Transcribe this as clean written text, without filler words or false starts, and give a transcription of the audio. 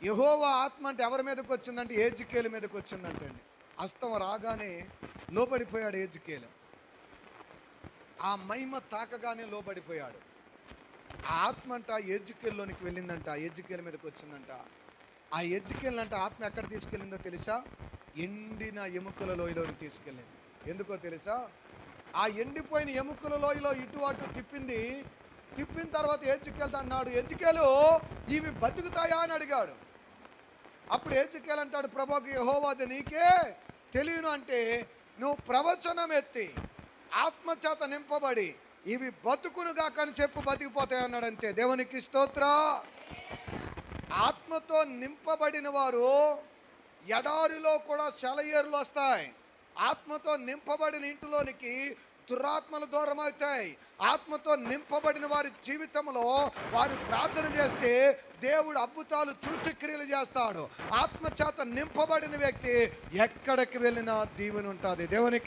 యెహోవా ఆత్మ అంటే ఎవరి మీదకి వచ్చిందంటే ఏజ్కేలు మీదకి వచ్చిందంటండి. హస్తం రాగానే లోబడిపోయాడు ఏజ్కేలు. ఆ మహిమ తాకగానే లోబడిపోయాడు. ఆ ఆత్మ అంట ఎజ్జికేలులోనికి వెళ్ళిందంట. ఎజ్జికేలు మీదకి వచ్చిందంట. ఆ ఎజ్జికేలునంట ఆత్మ ఎక్కడ తీసుకెళ్ళిందో తెలుసా? ఎండిన ఎముకల లోయలోకి తీసుకెళ్ళింది. ఎందుకో తెలుసా? ఆ ఎండిపోయిన ఎముకల లోయలో ఇటు అటు తిప్పింది. తిప్పిన తర్వాత ఎజ్జికేలుతో అన్నాడు, "ఎజ్జికేలు, ఇవి బతుకుతాయా?" అని అడిగాడు. అప్పుడు ఎజ్జికేలు అంటాడు, "ప్రభువగు యెహోవాది నీకే తెలియను" అంటే, "నువ్వు ప్రవచనం ఎత్తి ఆత్మచేత నింపబడి ఇవి బతుకునుగాక అని చెప్పు, బతికిపోతాయి" అన్నాడు. అంతే. దేవునికి స్తోత్రం. ఆత్మతో నింపబడిన వారు ఎడారిలో కూడా సెలయేరులు వస్తాయి. ఆత్మతో నింపబడిన ఇంటిలోనికి దురాత్మలు దూరం అవుతాయి. ఆత్మతో నింపబడిన వారి జీవితంలో వారు ప్రార్థన చేస్తే దేవుడు అద్భుతాలు సూచక్రియలు చేస్తాడు. ఆత్మ చేత నింపబడిన వ్యక్తి ఎక్కడికి వెళ్ళినా దీవెన ఉంటుంది. దేవునికి